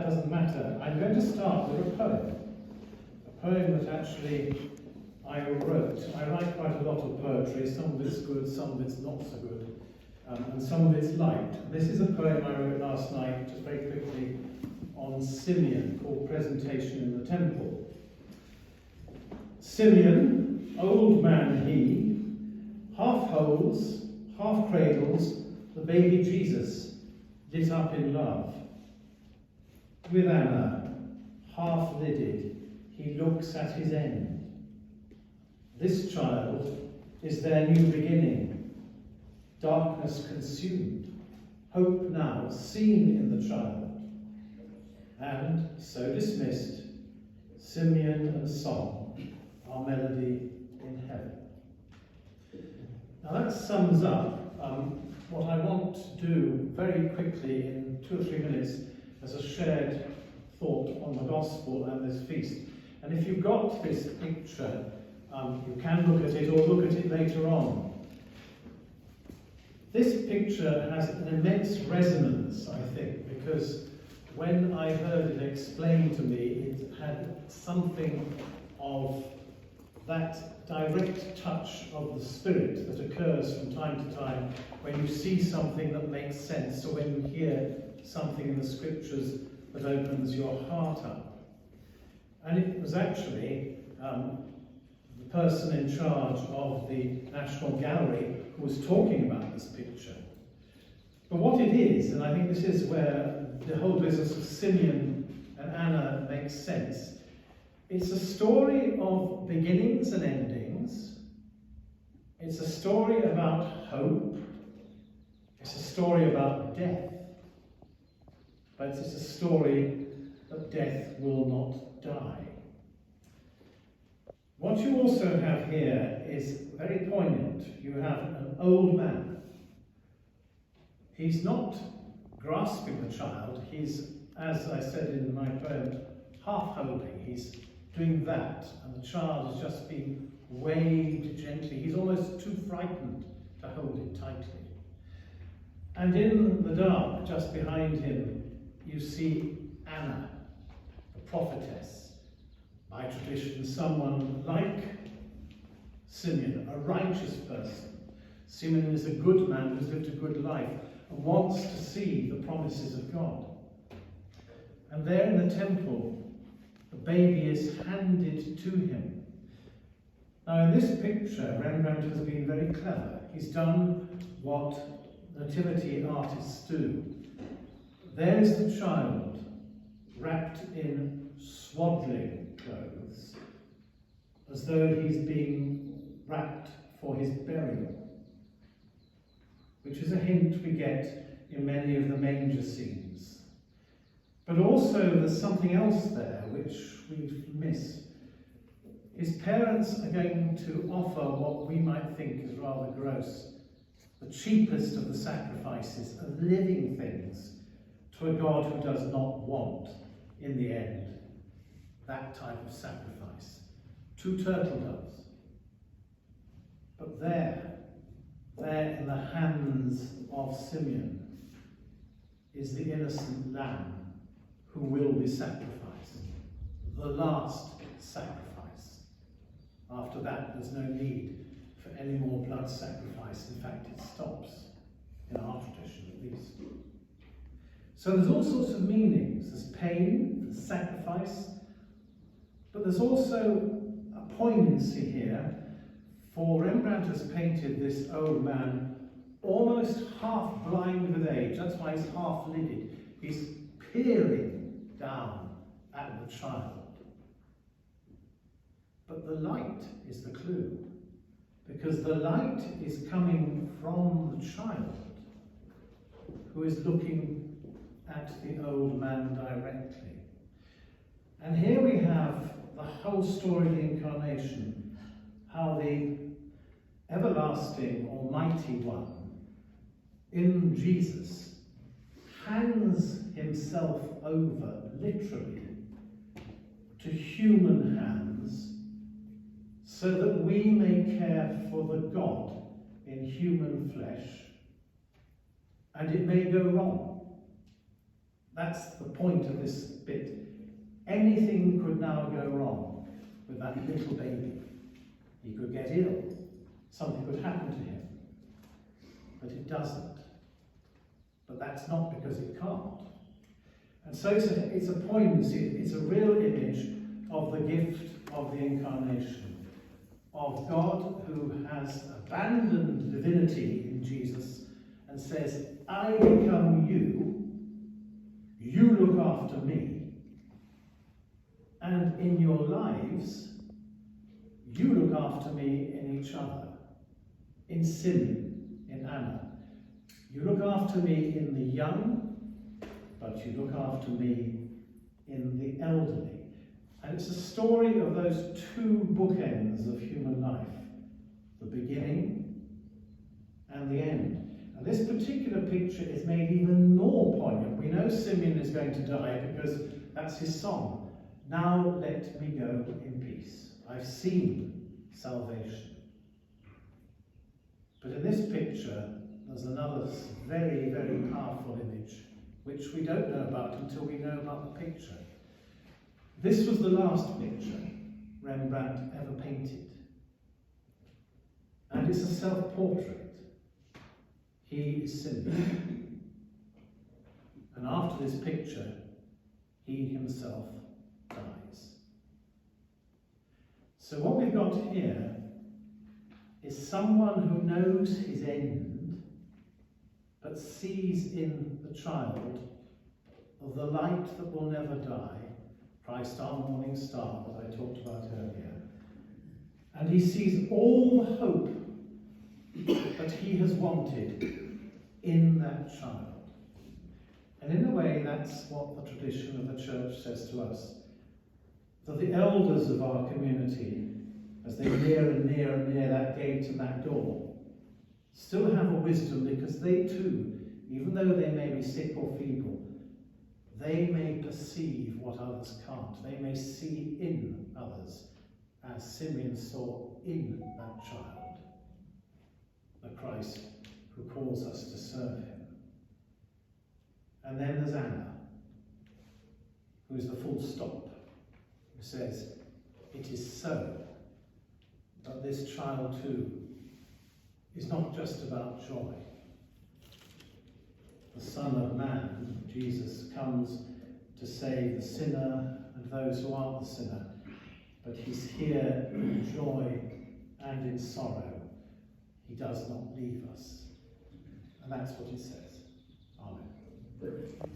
that doesn't matter. I'm going to start with a poem that actually I wrote. I write quite a lot of poetry. Some of it's good, some of it's not so good, and some of it's light. This is a poem I wrote last night, just very quickly, on Simeon, called Presentation in the Temple. Simeon, old man he, half holds, half cradles, the baby Jesus, lit up in love. With Anna, half lidded, he looks at his end. This child is their new beginning, darkness consumed, hope now seen in the child. And, so dismissed, Simeon and song are melody in heaven. Now that sums up what I want to do very quickly in 2 or 3 minutes as a shared thought on the gospel and this feast. And if you've got this picture, you can look at it or look at it later on. This picture has an immense resonance, I think, because when I heard it explained to me, it had something of that direct touch of the Spirit that occurs from time to time when you see something that makes sense, or when you hear something in the scriptures that opens your heart up. And it was actually the person in charge of the National Gallery who was talking about this picture. But what it is, and I think this is where the whole business of Simeon and Anna makes sense, it's a story of beginnings and endings. It's a story about hope. It's a story about death. But it's a story that death will not die. What you also have here is very poignant. You have an old man. He's not grasping the child. He's, as I said in my poem, half holding. He's doing that, and the child is just being waved gently. He's almost too frightened to hold it tightly. And in the dark, just behind him, you see Anna, the prophetess. By tradition, someone like Simeon, a righteous person. Simeon is a good man who's lived a good life and wants to see the promises of God. And there in the temple, the baby is handed to him. Now in this picture, Rembrandt has been very clever. He's done what nativity artists do. There is the child, wrapped in swaddling clothes, as though he's being wrapped for his burial, which is a hint we get in many of the manger scenes. But also there's something else there which we miss. His parents are going to offer what we might think is rather gross, the cheapest of the sacrifices, of living things, to a God who does not want, in the end, that type of sacrifice. 2 turtle doves. But there in the hands of Simeon, is the innocent lamb who will be sacrificed. The last sacrifice. After that, there's no need for any more blood sacrifice. In fact, it stops, in our tradition at least. So there's all sorts of meanings. There's pain, there's sacrifice, but there's also a poignancy here, for Rembrandt has painted this old man almost half blind with age. That's why he's half lidded. He's peering down at the child. But the light is the clue, because the light is coming from the child, who is looking at the old man directly. And here we have the whole story of the Incarnation, how the everlasting Almighty One in Jesus hands himself over, literally, to human hands, so that we may care for the God in human flesh, and it may go wrong. That's the point of this bit. Anything could now go wrong with that little baby. He could get ill. Something could happen to him. But it doesn't. But that's not because it can't. And so it's a poem, you see, it's a real image of the gift of the Incarnation, of God who has abandoned divinity in Jesus and says, I become you, you look after me, and in your lives, you look after me in each other, in Simeon, in Anna. You look after me in the young, but you look after me in the elderly. And it's a story of those two bookends of human life, the beginning and the end. And this particular picture is made even more poignant. We know Simeon is going to die because that's his song. Now let me go in peace. I've seen salvation. But in this picture, there's another very, very powerful image, which we don't know about until we know about the picture. This was the last picture Rembrandt ever painted. And it's a self-portrait. He is Simeon. And after this picture, he himself dies. So what we've got here is someone who knows his end, but sees in the child the light that will never die, Christ our morning star that I talked about earlier. And he sees all the hope that he has wanted in that child. And in a way, that's what the tradition of the church says to us. That the elders of our community, as they near and near and near that gate and that door, still have a wisdom because they too, even though they may be sick or feeble, they may perceive what others can't. They may see in others, as Simeon saw in that child, the Christ who calls us to serve him. And then there's Anna, who is the full stop, who says, it is so, but this child too is not just about joy. The Son of Man, Jesus, comes to save the sinner and those who aren't the sinner, but he's here in joy and in sorrow. He does not leave us. And that's what it says. Amen.